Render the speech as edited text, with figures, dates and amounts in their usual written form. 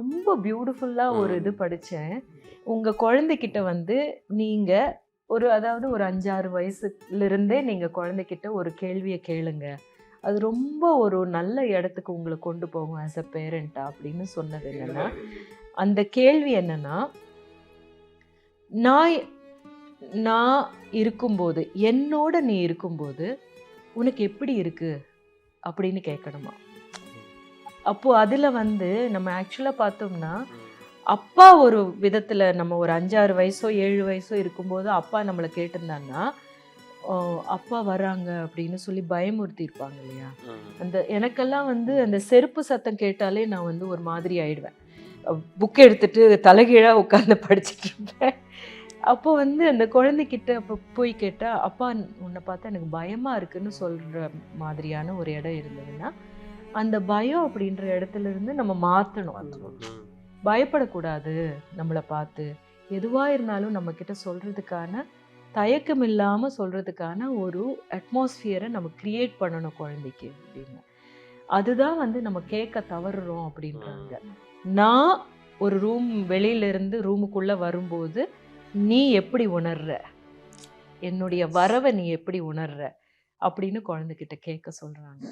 ரொம்ப பியூட்டிஃபுல்லா ஒரு இது படிச்சேன். உங்க குழந்தைகிட்ட வந்து நீங்க அதாவது ஒரு 5, 6 வயசுலருந்தே நீங்க குழந்தைகிட்ட ஒரு கேள்விய கேளுங்க. அது ரொம்ப ஒரு நல்ல இடத்துக்கு உங்கள கொண்டு போகும் ஆஸ் அ பேரண்ட்டா அப்படின்னு சொன்னது என்னன்னா, அந்த கேள்வி என்னன்னா, நான் நான் இருக்கும்போது, என்னோட நீ இருக்கும்போது, உனக்கு எப்படி இருக்கு? அப்படின்னு கேட்கணுமா. அப்போ அதுல வந்து நம்ம ஆக்சுவலா பார்த்தோம்னா, அப்பா ஒரு விதத்துல நம்ம ஒரு 5, 6 வயசோ, 7 வயசோ இருக்கும்போது அப்பா நம்மள கேட்டிருந்தாங்கன்னா, "ஓ அப்பா வராங்க" அப்படின்னு சொல்லி பயமுறுத்தியிருப்பாங்க இல்லையா? எனக்கெல்லாம் வந்து அந்த செருப்பு சத்தம் கேட்டாலே நான் வந்து ஒரு மாதிரி ஆயிடுவேன். புக் எடுத்துட்டு தலைகீழா உட்கார்ந்து படிச்சுட்டு இருப்பேன். அப்போ வந்து அந்த குழந்தைகிட்ட அப்ப போய் கேட்டா, "அப்பா உன்ன பார்த்தா எனக்கு பயமா இருக்குன்னு" சொல்ற மாதிரியான ஒரு இடம் இருந்ததுன்னா, அந்த பயம் அப்படின்ற இடத்துல இருந்து நம்ம மாத்தணும். பயப்படக்கூடாது நம்மள பார்த்து. எதுவா இருந்தாலும் நம்ம கிட்ட சொல்றதுக்கான தயக்கம் இல்லாம சொல்றதுக்கான ஒரு அட்மாஸ்பியர நம்ம கிரியேட் பண்ணணும் குழந்தைக்கு அப்படின்னு. அதுதான் வந்து நம்ம கேட்க தவறுறோம் அப்படின்றாங்க. நான் ஒரு வெளியில இருந்து ரூமுக்குள்ள வரும்போது, "நீ எப்படி உணர்ற? என்னுடைய வரவ நீ எப்படி உணர்ற?" அப்படின்னு குழந்தைகிட்ட கேட்க சொல்றாங்க.